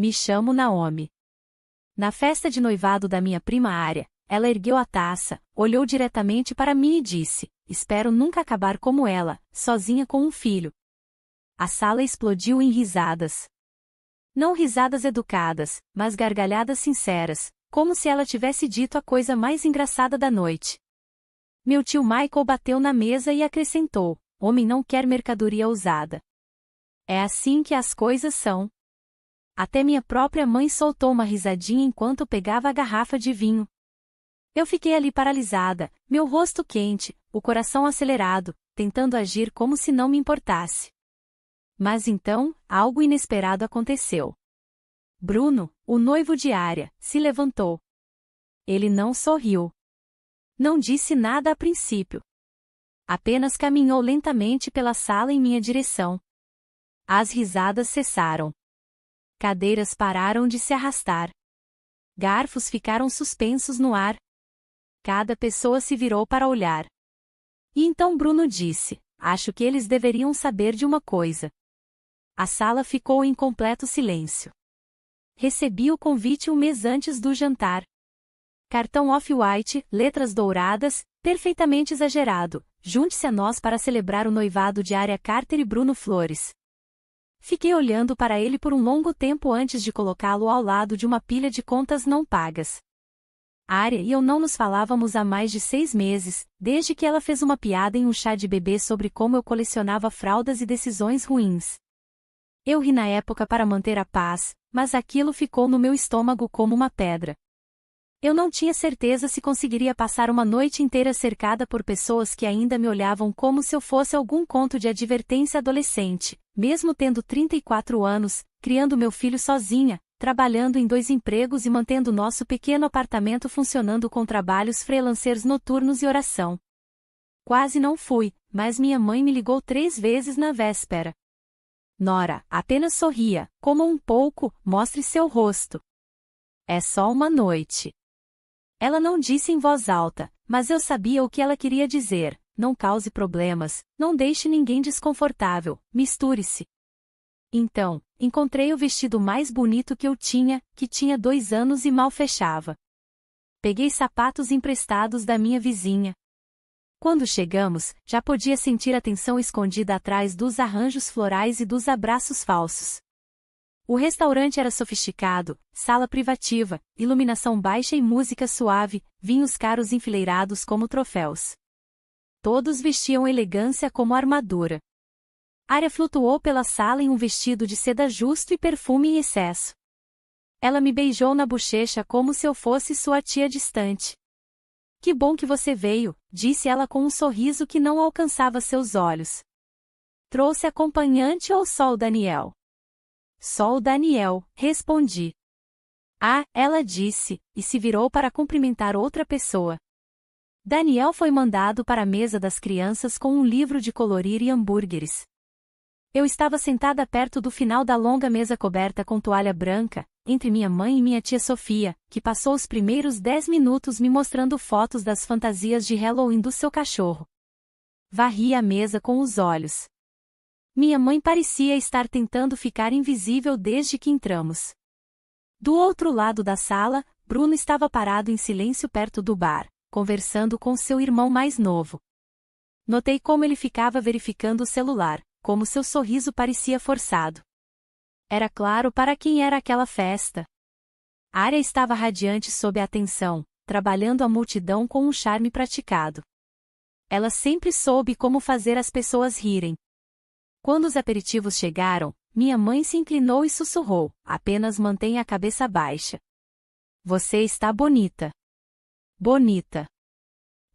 Me chamo Naomi. Na festa de noivado da minha prima Arya, ela ergueu a taça, olhou diretamente para mim e disse: espero nunca acabar como ela, sozinha com um filho. A sala explodiu em risadas. Não risadas educadas, mas gargalhadas sinceras, como se ela tivesse dito a coisa mais engraçada da noite. Meu tio Michael bateu na mesa e acrescentou: homem não quer mercadoria usada. É assim que as coisas são. Até minha própria mãe soltou uma risadinha enquanto pegava a garrafa de vinho. Eu fiquei ali paralisada, meu rosto quente, o coração acelerado, tentando agir como se não me importasse. Mas então, algo inesperado aconteceu. Bruno, o noivo de Arya, se levantou. Ele não sorriu. Não disse nada a princípio. Apenas caminhou lentamente pela sala em minha direção. As risadas cessaram. Cadeiras pararam de se arrastar. Garfos ficaram suspensos no ar. Cada pessoa se virou para olhar. E então Bruno disse: acho que eles deveriam saber de uma coisa. A sala ficou em completo silêncio. Recebi o convite um mês antes do jantar. Cartão off-white, letras douradas, perfeitamente exagerado. Junte-se a nós para celebrar o noivado de Arya Carter e Bruno Flores. Fiquei olhando para ele por um longo tempo antes de colocá-lo ao lado de uma pilha de contas não pagas. Arya e eu não nos falávamos há mais de 6 meses, desde que ela fez uma piada em um chá de bebê sobre como eu colecionava fraldas e decisões ruins. Eu ri na época para manter a paz, mas aquilo ficou no meu estômago como uma pedra. Eu não tinha certeza se conseguiria passar uma noite inteira cercada por pessoas que ainda me olhavam como se eu fosse algum conto de advertência adolescente, mesmo tendo 34 anos, criando meu filho sozinha, trabalhando em 2 empregos e mantendo nosso pequeno apartamento funcionando com trabalhos freelancers noturnos e oração. Quase não fui, mas minha mãe me ligou 3 vezes na véspera. Nora, apenas sorria, coma um pouco, mostre seu rosto. É só uma noite. Ela não disse em voz alta, mas eu sabia o que ela queria dizer: não cause problemas, não deixe ninguém desconfortável, misture-se. Então, encontrei o vestido mais bonito que eu tinha, que tinha 2 anos e mal fechava. Peguei sapatos emprestados da minha vizinha. Quando chegamos, já podia sentir a tensão escondida atrás dos arranjos florais e dos abraços falsos. O restaurante era sofisticado, sala privativa, iluminação baixa e música suave, vinhos caros enfileirados como troféus. Todos vestiam elegância como armadura. Arya flutuou pela sala em um vestido de seda justo e perfume em excesso. Ela me beijou na bochecha como se eu fosse sua tia distante. Que bom que você veio, disse ela com um sorriso que não alcançava seus olhos. Trouxe acompanhante ou só o Daniel? Só o Daniel, respondi. Ah, ela disse, e se virou para cumprimentar outra pessoa. Daniel foi mandado para a mesa das crianças com um livro de colorir e hambúrgueres. Eu estava sentada perto do final da longa mesa coberta com toalha branca, entre minha mãe e minha tia Sofia, que passou os primeiros 10 minutos me mostrando fotos das fantasias de Halloween do seu cachorro. Varri a mesa com os olhos. Minha mãe parecia estar tentando ficar invisível desde que entramos. Do outro lado da sala, Bruno estava parado em silêncio perto do bar, conversando com seu irmão mais novo. Notei como ele ficava verificando o celular, como seu sorriso parecia forçado. Era claro para quem era aquela festa. Arya estava radiante sob a atenção, trabalhando a multidão com um charme praticado. Ela sempre soube como fazer as pessoas rirem. Quando os aperitivos chegaram, minha mãe se inclinou e sussurrou: apenas mantenha a cabeça baixa. Você está bonita. Bonita.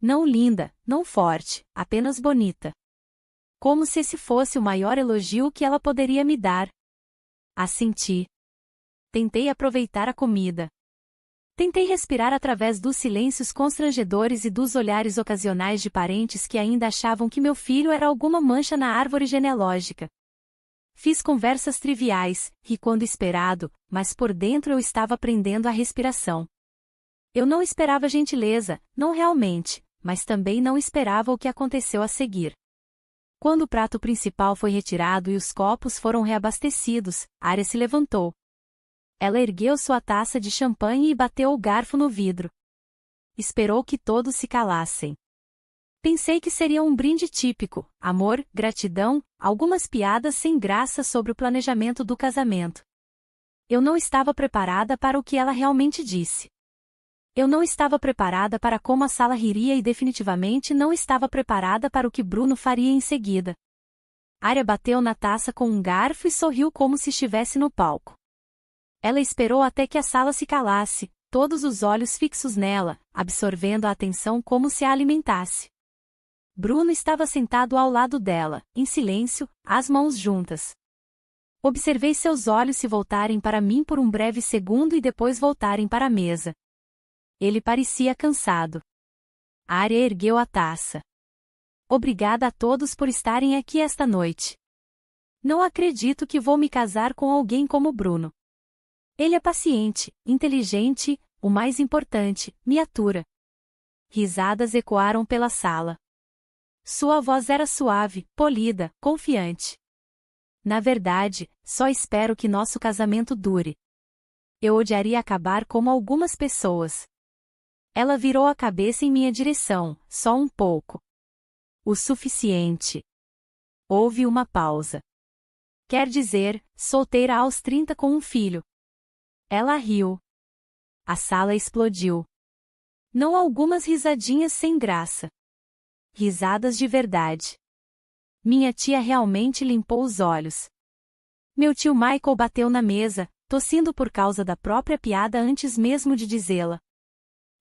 Não linda, não forte, apenas bonita. Como se esse fosse o maior elogio que ela poderia me dar. Assenti. Tentei aproveitar a comida. Tentei respirar através dos silêncios constrangedores e dos olhares ocasionais de parentes que ainda achavam que meu filho era alguma mancha na árvore genealógica. Fiz conversas triviais, ri quando esperado, mas por dentro eu estava aprendendo a respiração. Eu não esperava gentileza, não realmente, mas também não esperava o que aconteceu a seguir. Quando o prato principal foi retirado e os copos foram reabastecidos, Arya se levantou. Ela ergueu sua taça de champanhe e bateu o garfo no vidro. Esperou que todos se calassem. Pensei que seria um brinde típico, amor, gratidão, algumas piadas sem graça sobre o planejamento do casamento. Eu não estava preparada para o que ela realmente disse. Eu não estava preparada para como a sala riria e definitivamente não estava preparada para o que Bruno faria em seguida. Arya bateu na taça com um garfo e sorriu como se estivesse no palco. Ela esperou até que a sala se calasse, todos os olhos fixos nela, absorvendo a atenção como se a alimentasse. Bruno estava sentado ao lado dela, em silêncio, as mãos juntas. Observei seus olhos se voltarem para mim por um breve segundo e depois voltarem para a mesa. Ele parecia cansado. Arya ergueu a taça. Obrigada a todos por estarem aqui esta noite. Não acredito que vou me casar com alguém como Bruno. Ele é paciente, inteligente e, o mais importante, me atura. Risadas ecoaram pela sala. Sua voz era suave, polida, confiante. Na verdade, só espero que nosso casamento dure. Eu odiaria acabar como algumas pessoas. Ela virou a cabeça em minha direção, só um pouco. O suficiente. Houve uma pausa. Quer dizer, solteira aos 30 com um filho. Ela riu. A sala explodiu. Não algumas risadinhas sem graça. Risadas de verdade. Minha tia realmente limpou os olhos. Meu tio Michael bateu na mesa, tossindo por causa da própria piada antes mesmo de dizê-la.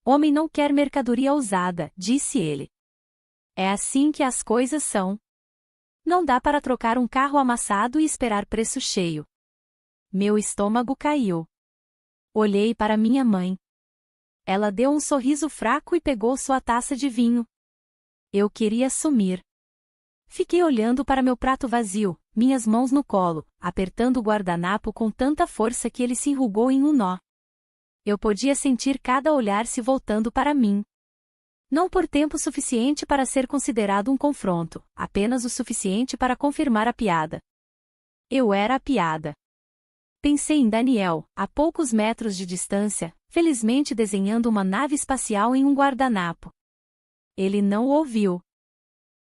Homem não quer mercadoria usada, disse ele. É assim que as coisas são. Não dá para trocar um carro amassado e esperar preço cheio. Meu estômago caiu. Olhei para minha mãe. Ela deu um sorriso fraco e pegou sua taça de vinho. Eu queria sumir. Fiquei olhando para meu prato vazio, minhas mãos no colo, apertando o guardanapo com tanta força que ele se enrugou em um nó. Eu podia sentir cada olhar se voltando para mim. Não por tempo suficiente para ser considerado um confronto, apenas o suficiente para confirmar a piada. Eu era a piada. Pensei em Daniel, a poucos metros de distância, felizmente desenhando uma nave espacial em um guardanapo. Ele não ouviu.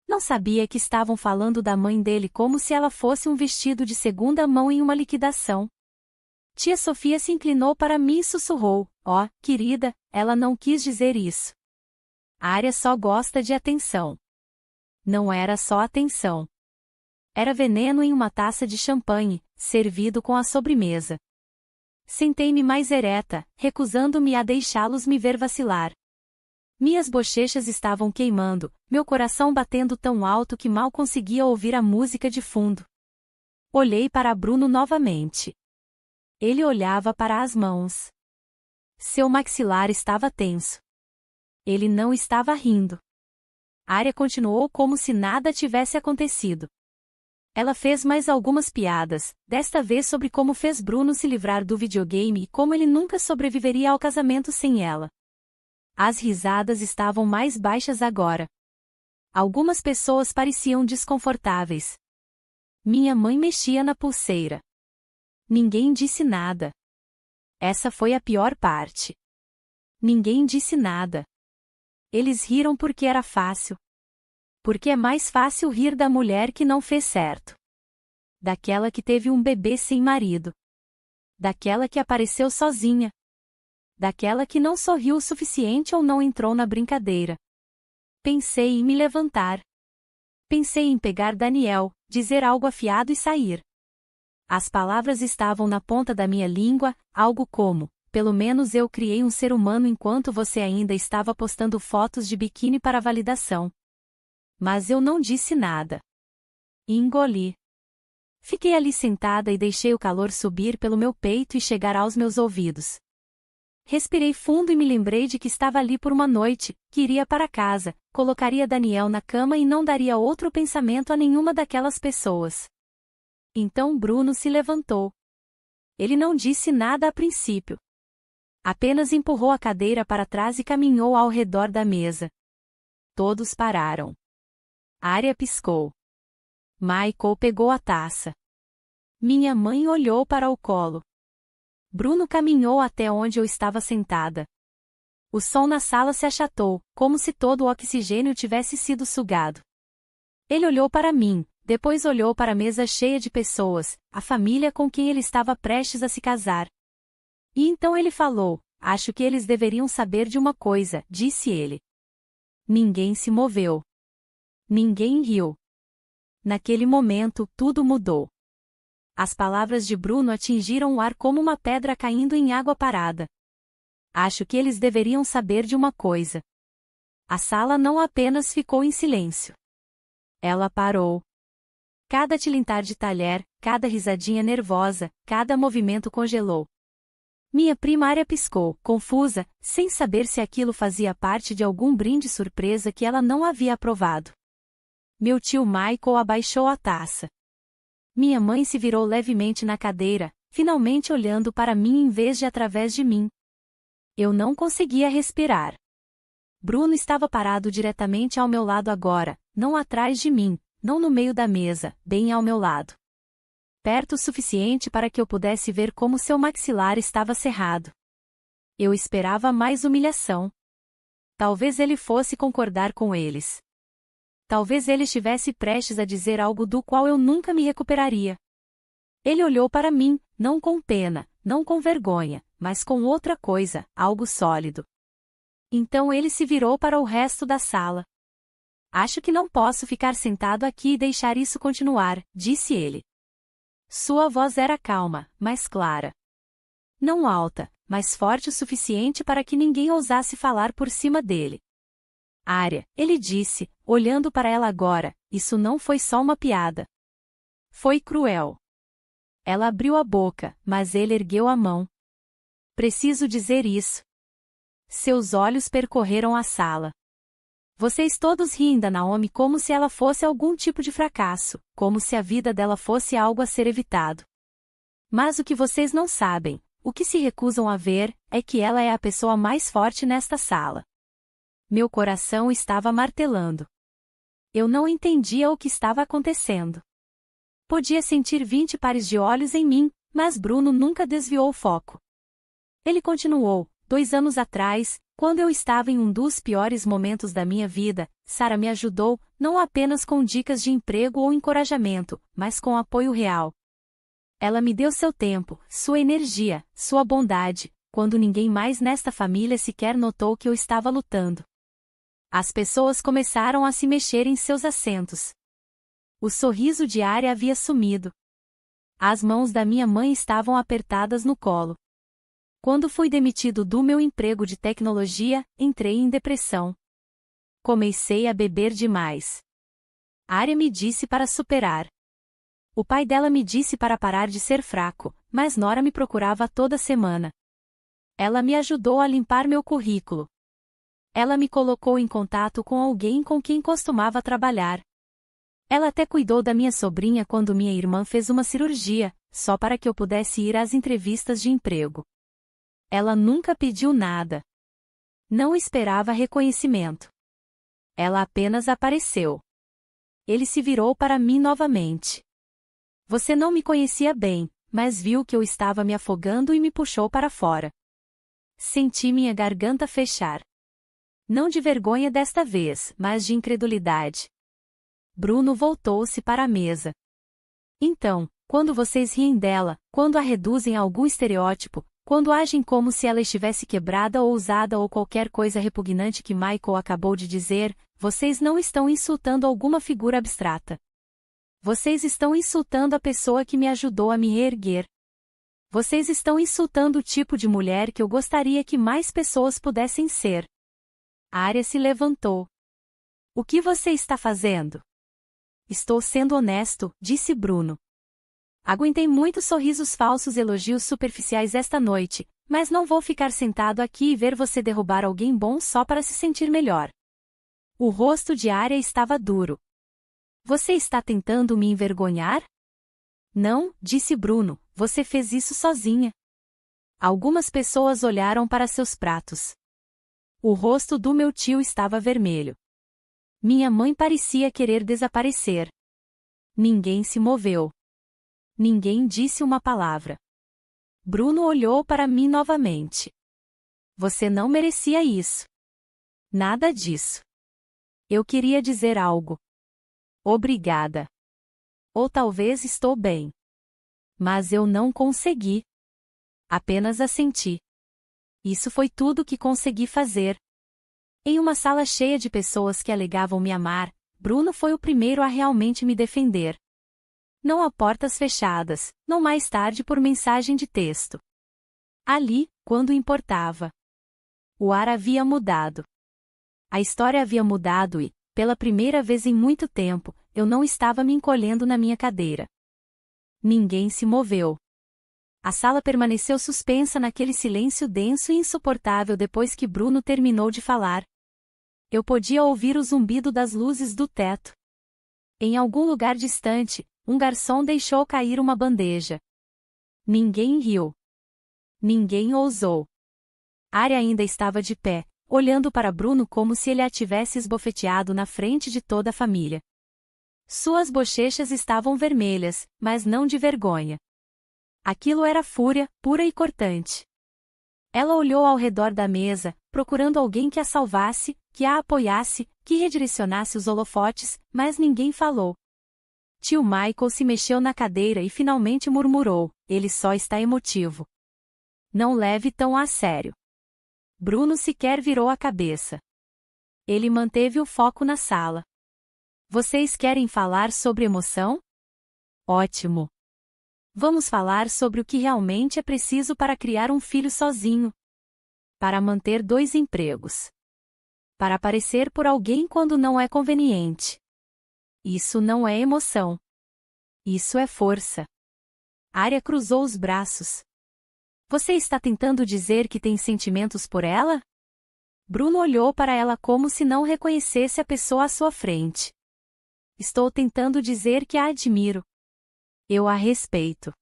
Não sabia que estavam falando da mãe dele como se ela fosse um vestido de segunda mão em uma liquidação. Tia Sofia se inclinou para mim e sussurrou, ó, querida, ela não quis dizer isso. Arya só gosta de atenção. Não era só atenção. Era veneno em uma taça de champanhe, servido com a sobremesa. Sentei-me mais ereta, recusando-me a deixá-los me ver vacilar. Minhas bochechas estavam queimando, meu coração batendo tão alto que mal conseguia ouvir a música de fundo. Olhei para Bruno novamente. Ele olhava para as mãos. Seu maxilar estava tenso. Ele não estava rindo. Arya continuou como se nada tivesse acontecido. Ela fez mais algumas piadas, desta vez sobre como fez Bruno se livrar do videogame e como ele nunca sobreviveria ao casamento sem ela. As risadas estavam mais baixas agora. Algumas pessoas pareciam desconfortáveis. Minha mãe mexia na pulseira. Ninguém disse nada. Essa foi a pior parte. Ninguém disse nada. Eles riram porque era fácil. Porque é mais fácil rir da mulher que não fez certo. Daquela que teve um bebê sem marido. Daquela que apareceu sozinha. Daquela que não sorriu o suficiente ou não entrou na brincadeira. Pensei em me levantar. Pensei em pegar Daniel, dizer algo afiado e sair. As palavras estavam na ponta da minha língua, algo como, pelo menos eu criei um ser humano enquanto você ainda estava postando fotos de biquíni para validação. Mas eu não disse nada. Engoli. Fiquei ali sentada e deixei o calor subir pelo meu peito e chegar aos meus ouvidos. Respirei fundo e me lembrei de que estava ali por uma noite, que iria para casa, colocaria Daniel na cama e não daria outro pensamento a nenhuma daquelas pessoas. Então Bruno se levantou. Ele não disse nada a princípio. Apenas empurrou a cadeira para trás e caminhou ao redor da mesa. Todos pararam. Arya piscou. Michael pegou a taça. Minha mãe olhou para o colo. Bruno caminhou até onde eu estava sentada. O som na sala se achatou, como se todo o oxigênio tivesse sido sugado. Ele olhou para mim, depois olhou para a mesa cheia de pessoas, a família com quem ele estava prestes a se casar. E então ele falou: "Acho que eles deveriam saber de uma coisa", disse ele. Ninguém se moveu. Ninguém riu. Naquele momento, tudo mudou. As palavras de Bruno atingiram o ar como uma pedra caindo em água parada. Acho que eles deveriam saber de uma coisa. A sala não apenas ficou em silêncio. Ela parou. Cada tilintar de talher, cada risadinha nervosa, cada movimento congelou. Minha primária piscou, confusa, sem saber se aquilo fazia parte de algum brinde surpresa que ela não havia aprovado. Meu tio Michael abaixou a taça. Minha mãe se virou levemente na cadeira, finalmente olhando para mim em vez de através de mim. Eu não conseguia respirar. Bruno estava parado diretamente ao meu lado agora, não atrás de mim, não no meio da mesa, bem ao meu lado. Perto o suficiente para que eu pudesse ver como seu maxilar estava cerrado. Eu esperava mais humilhação. Talvez ele fosse concordar com eles. Talvez ele estivesse prestes a dizer algo do qual eu nunca me recuperaria. Ele olhou para mim, não com pena, não com vergonha, mas com outra coisa, algo sólido. Então ele se virou para o resto da sala. "Acho que não posso ficar sentado aqui e deixar isso continuar", disse ele. Sua voz era calma, mas clara. Não alta, mas forte o suficiente para que ninguém ousasse falar por cima dele. "Arya", ele disse, olhando para ela agora, "isso não foi só uma piada. Foi cruel." Ela abriu a boca, mas ele ergueu a mão. "Preciso dizer isso." Seus olhos percorreram a sala. "Vocês todos riem da Naomi como se ela fosse algum tipo de fracasso, como se a vida dela fosse algo a ser evitado. Mas o que vocês não sabem, o que se recusam a ver, é que ela é a pessoa mais forte nesta sala." Meu coração estava martelando. Eu não entendia o que estava acontecendo. Podia sentir 20 pares de olhos em mim, mas Bruno nunca desviou o foco. Ele continuou: "2 anos atrás, quando eu estava em um dos piores momentos da minha vida, Sarah me ajudou, não apenas com dicas de emprego ou encorajamento, mas com apoio real. Ela me deu seu tempo, sua energia, sua bondade, quando ninguém mais nesta família sequer notou que eu estava lutando." As pessoas começaram a se mexer em seus assentos. O sorriso de Arya havia sumido. As mãos da minha mãe estavam apertadas no colo. Quando fui demitido do meu emprego de tecnologia, entrei em depressão. Comecei a beber demais. Arya me disse para superar. O pai dela me disse para parar de ser fraco, mas Nora me procurava toda semana. Ela me ajudou a limpar meu currículo. Ela me colocou em contato com alguém com quem costumava trabalhar. Ela até cuidou da minha sobrinha quando minha irmã fez uma cirurgia, só para que eu pudesse ir às entrevistas de emprego. Ela nunca pediu nada. Não esperava reconhecimento. Ela apenas apareceu. Ele se virou para mim novamente. "Você não me conhecia bem, mas viu que eu estava me afogando e me puxou para fora." Senti minha garganta fechar. Não de vergonha desta vez, mas de incredulidade. Bruno voltou-se para a mesa. "Então, quando vocês riem dela, quando a reduzem a algum estereótipo, quando agem como se ela estivesse quebrada ou usada ou qualquer coisa repugnante que Michael acabou de dizer, vocês não estão insultando alguma figura abstrata. Vocês estão insultando a pessoa que me ajudou a me reerguer. Vocês estão insultando o tipo de mulher que eu gostaria que mais pessoas pudessem ser." Arya se levantou. "O que você está fazendo?" "Estou sendo honesto", disse Bruno. "Aguentei muitos sorrisos falsos e elogios superficiais esta noite, mas não vou ficar sentado aqui e ver você derrubar alguém bom só para se sentir melhor." O rosto de Arya estava duro. "Você está tentando me envergonhar?" "Não", disse Bruno, "você fez isso sozinha." Algumas pessoas olharam para seus pratos. O rosto do meu tio estava vermelho. Minha mãe parecia querer desaparecer. Ninguém se moveu. Ninguém disse uma palavra. Bruno olhou para mim novamente. Você não merecia isso. Nada disso. Eu queria dizer algo. Obrigada. Ou talvez estou bem. Mas eu não consegui. Apenas assenti. Isso foi tudo que consegui fazer. Em uma sala cheia de pessoas que alegavam me amar, Bruno foi o primeiro a realmente me defender. Não a portas fechadas, não mais tarde por mensagem de texto. Ali, quando importava. O ar havia mudado. A história havia mudado e, pela primeira vez em muito tempo, eu não estava me encolhendo na minha cadeira. Ninguém se moveu. A sala permaneceu suspensa naquele silêncio denso e insuportável depois que Bruno terminou de falar. Eu podia ouvir o zumbido das luzes do teto. Em algum lugar distante, um garçom deixou cair uma bandeja. Ninguém riu. Ninguém ousou. Arya ainda estava de pé, olhando para Bruno como se ele a tivesse esbofeteado na frente de toda a família. Suas bochechas estavam vermelhas, mas não de vergonha. Aquilo era fúria, pura e cortante. Ela olhou ao redor da mesa, procurando alguém que a salvasse, que a apoiasse, que redirecionasse os holofotes, mas ninguém falou. Tio Michael se mexeu na cadeira e finalmente murmurou, ele só está emotivo. Não leve tão a sério. Bruno sequer virou a cabeça. Ele manteve o foco na sala. Vocês querem falar sobre emoção? Ótimo. Vamos falar sobre o que realmente é preciso para criar um filho sozinho. Para manter 2 empregos. Para aparecer por alguém quando não é conveniente. Isso não é emoção. Isso é força. Arya cruzou os braços. Você está tentando dizer que tem sentimentos por ela? Bruno olhou para ela como se não reconhecesse a pessoa à sua frente. Estou tentando dizer que a admiro. Eu a respeito.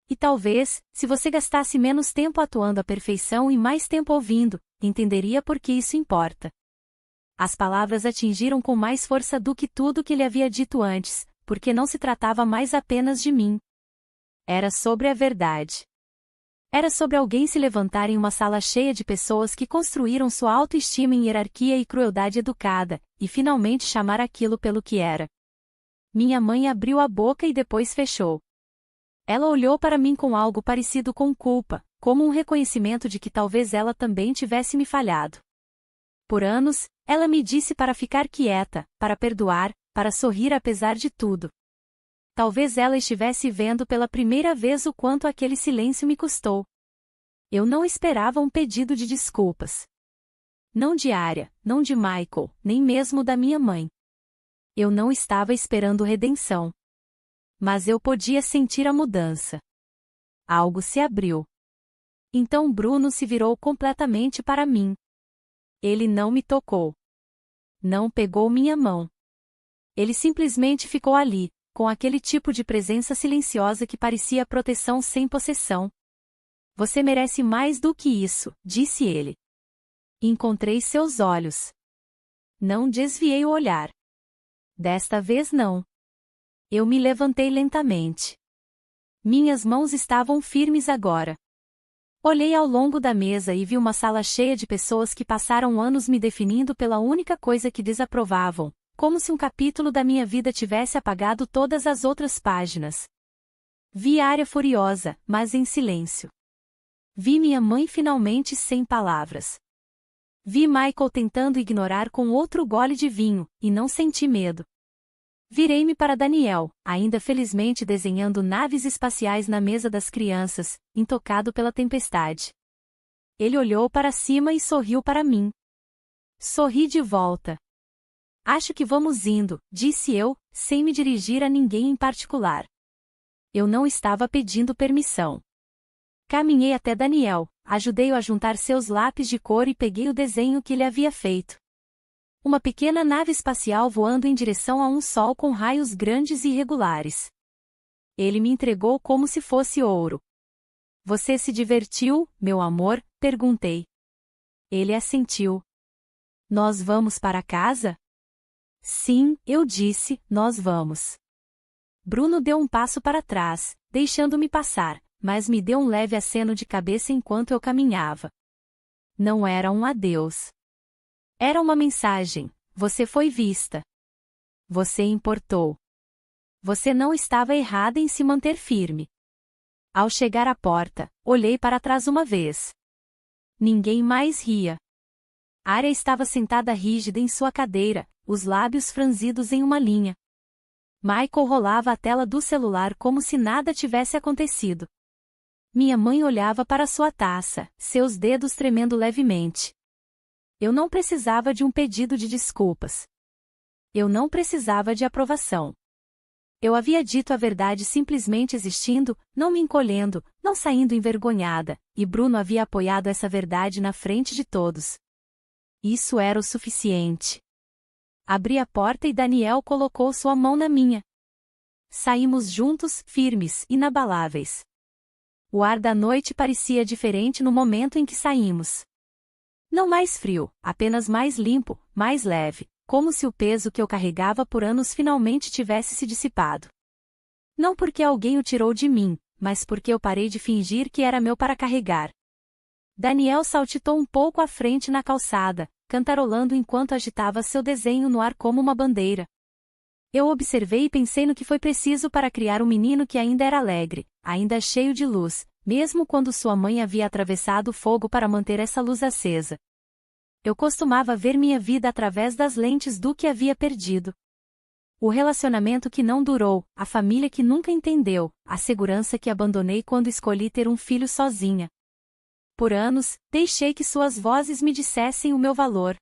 E talvez, se você gastasse menos tempo atuando à perfeição e mais tempo ouvindo, entenderia por que isso importa. As palavras atingiram com mais força do que tudo que ele havia dito antes, porque não se tratava mais apenas de mim. Era sobre a verdade. Era sobre alguém se levantar em uma sala cheia de pessoas que construíram sua autoestima em hierarquia e crueldade educada, e finalmente chamar aquilo pelo que era. Minha mãe abriu a boca e depois fechou. Ela olhou para mim com algo parecido com culpa, como um reconhecimento de que talvez ela também tivesse me falhado. Por anos, ela me disse para ficar quieta, para perdoar, para sorrir apesar de tudo. Talvez ela estivesse vendo pela primeira vez o quanto aquele silêncio me custou. Eu não esperava um pedido de desculpas. Não de Arya, não de Michael, nem mesmo da minha mãe. Eu não estava esperando redenção. Mas eu podia sentir a mudança. Algo se abriu. Então Bruno se virou completamente para mim. Ele não me tocou. Não pegou minha mão. Ele simplesmente ficou ali, com aquele tipo de presença silenciosa que parecia proteção sem possessão. Você merece mais do que isso, disse ele. Encontrei seus olhos. Não desviei o olhar. Desta vez não. Eu me levantei lentamente. Minhas mãos estavam firmes agora. Olhei ao longo da mesa e vi uma sala cheia de pessoas que passaram anos me definindo pela única coisa que desaprovavam, como se um capítulo da minha vida tivesse apagado todas as outras páginas. Vi Arya furiosa, mas em silêncio. Vi minha mãe finalmente sem palavras. Vi Michael tentando ignorar com outro gole de vinho, e não senti medo. Virei-me para Daniel, ainda felizmente desenhando naves espaciais na mesa das crianças, intocado pela tempestade. Ele olhou para cima e sorriu para mim. Sorri de volta. Acho que vamos indo, disse eu, sem me dirigir a ninguém em particular. Eu não estava pedindo permissão. Caminhei até Daniel, ajudei-o a juntar seus lápis de cor e peguei o desenho que ele havia feito. Uma pequena nave espacial voando em direção a um sol com raios grandes e irregulares. Ele me entregou como se fosse ouro. Você se divertiu, meu amor? Perguntei. Ele assentiu. Nós vamos para casa? Sim, eu disse, nós vamos. Bruno deu um passo para trás, deixando-me passar, mas me deu um leve aceno de cabeça enquanto eu caminhava. Não era um adeus. Era uma mensagem: você foi vista. Você importou. Você não estava errada em se manter firme. Ao chegar à porta, olhei para trás uma vez. Ninguém mais ria. Arya estava sentada rígida em sua cadeira, os lábios franzidos em uma linha. Michael rolava a tela do celular como se nada tivesse acontecido. Minha mãe olhava para sua taça, seus dedos tremendo levemente. Eu não precisava de um pedido de desculpas. Eu não precisava de aprovação. Eu havia dito a verdade simplesmente existindo, não me encolhendo, não saindo envergonhada, e Bruno havia apoiado essa verdade na frente de todos. Isso era o suficiente. Abri a porta e Daniel colocou sua mão na minha. Saímos juntos, firmes, inabaláveis. O ar da noite parecia diferente no momento em que saímos. Não mais frio, apenas mais limpo, mais leve, como se o peso que eu carregava por anos finalmente tivesse se dissipado. Não porque alguém o tirou de mim, mas porque eu parei de fingir que era meu para carregar. Daniel saltitou um pouco à frente na calçada, cantarolando enquanto agitava seu desenho no ar como uma bandeira. Eu observei e pensei no que foi preciso para criar um menino que ainda era alegre, ainda cheio de luz, mesmo quando sua mãe havia atravessado o fogo para manter essa luz acesa. Eu costumava ver minha vida através das lentes do que havia perdido. O relacionamento que não durou, a família que nunca entendeu, a segurança que abandonei quando escolhi ter um filho sozinha. Por anos, deixei que suas vozes me dissessem o meu valor.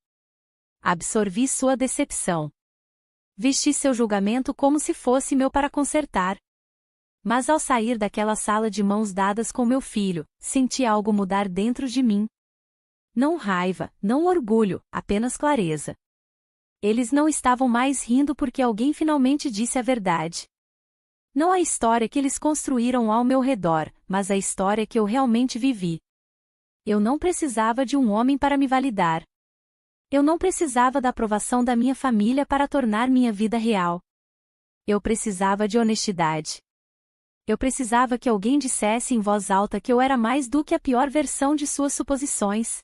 Absorvi sua decepção. Vesti seu julgamento como se fosse meu para consertar. Mas ao sair daquela sala de mãos dadas com meu filho, senti algo mudar dentro de mim. Não raiva, não orgulho, apenas clareza. Eles não estavam mais rindo porque alguém finalmente disse a verdade. Não a história que eles construíram ao meu redor, mas a história que eu realmente vivi. Eu não precisava de um homem para me validar. Eu não precisava da aprovação da minha família para tornar minha vida real. Eu precisava de honestidade. Eu precisava que alguém dissesse em voz alta que eu era mais do que a pior versão de suas suposições.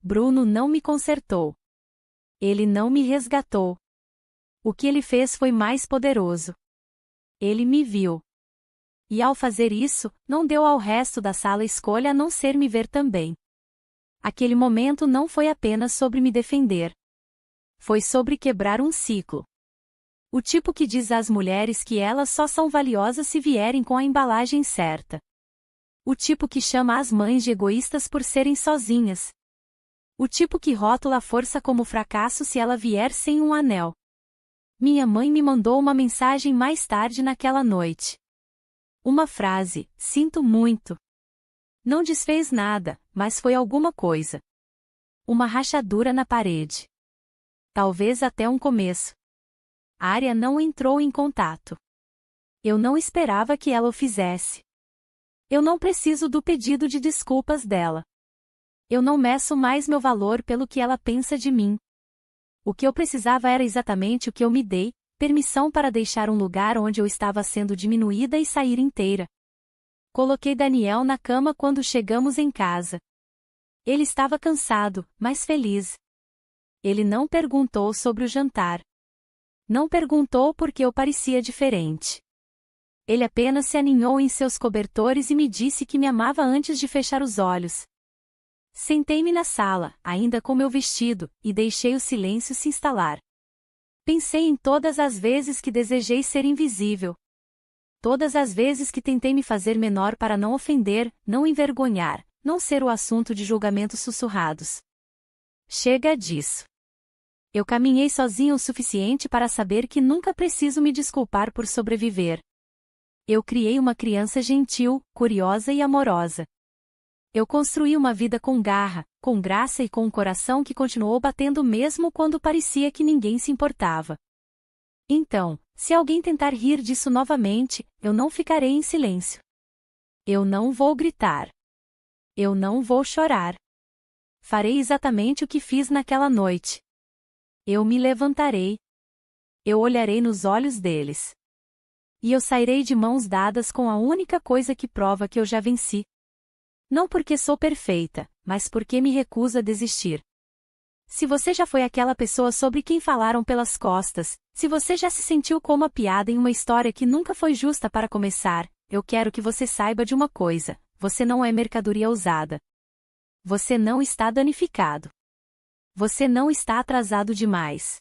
Bruno não me consertou. Ele não me resgatou. O que ele fez foi mais poderoso. Ele me viu. E ao fazer isso, não deu ao resto da sala escolha a não ser me ver também. Aquele momento não foi apenas sobre me defender. Foi sobre quebrar um ciclo. O tipo que diz às mulheres que elas só são valiosas se vierem com a embalagem certa. O tipo que chama as mães de egoístas por serem sozinhas. O tipo que rótula a força como fracasso se ela vier sem um anel. Minha mãe me mandou uma mensagem mais tarde naquela noite. Uma frase: sinto muito. Não desfez nada, mas foi alguma coisa. Uma rachadura na parede. Talvez até um começo. Arya não entrou em contato. Eu não esperava que ela o fizesse. Eu não preciso do pedido de desculpas dela. Eu não meço mais meu valor pelo que ela pensa de mim. O que eu precisava era exatamente o que eu me dei: permissão para deixar um lugar onde eu estava sendo diminuída e sair inteira. Coloquei Daniel na cama quando chegamos em casa. Ele estava cansado, mas feliz. Ele não perguntou sobre o jantar. Não perguntou por que eu parecia diferente. Ele apenas se aninhou em seus cobertores e me disse que me amava antes de fechar os olhos. Sentei-me na sala, ainda com meu vestido, e deixei o silêncio se instalar. Pensei em todas as vezes que desejei ser invisível. Todas as vezes que tentei me fazer menor para não ofender, não envergonhar, não ser o assunto de julgamentos sussurrados. Chega disso. Eu caminhei sozinha o suficiente para saber que nunca preciso me desculpar por sobreviver. Eu criei uma criança gentil, curiosa e amorosa. Eu construí uma vida com garra, com graça e com um coração que continuou batendo mesmo quando parecia que ninguém se importava. Então, se alguém tentar rir disso novamente, eu não ficarei em silêncio. Eu não vou gritar. Eu não vou chorar. Farei exatamente o que fiz naquela noite. Eu me levantarei. Eu olharei nos olhos deles. E eu sairei de mãos dadas com a única coisa que prova que eu já venci. Não porque sou perfeita, mas porque me recuso a desistir. Se você já foi aquela pessoa sobre quem falaram pelas costas, se você já se sentiu como a piada em uma história que nunca foi justa para começar, eu quero que você saiba de uma coisa: você não é mercadoria usada. Você não está danificado. Você não está atrasado demais.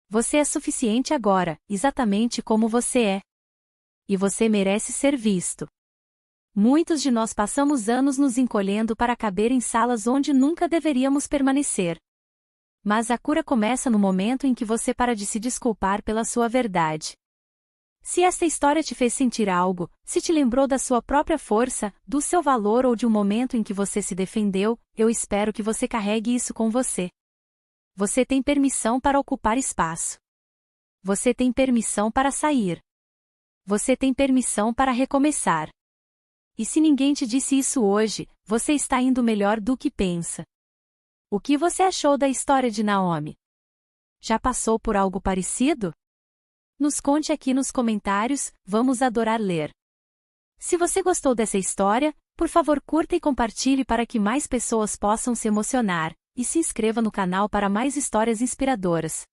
Você é suficiente agora, exatamente como você é. E você merece ser visto. Muitos de nós passamos anos nos encolhendo para caber em salas onde nunca deveríamos permanecer. Mas a cura começa no momento em que você para de se desculpar pela sua verdade. Se esta história te fez sentir algo, se te lembrou da sua própria força, do seu valor ou de um momento em que você se defendeu, eu espero que você carregue isso com você. Você tem permissão para ocupar espaço. Você tem permissão para sair. Você tem permissão para recomeçar. E se ninguém te disse isso hoje, você está indo melhor do que pensa. O que você achou da história de Naomi? Já passou por algo parecido? Nos conte aqui nos comentários, vamos adorar ler. Se você gostou dessa história, por favor curta e compartilhe para que mais pessoas possam se emocionar, e se inscreva no canal para mais histórias inspiradoras.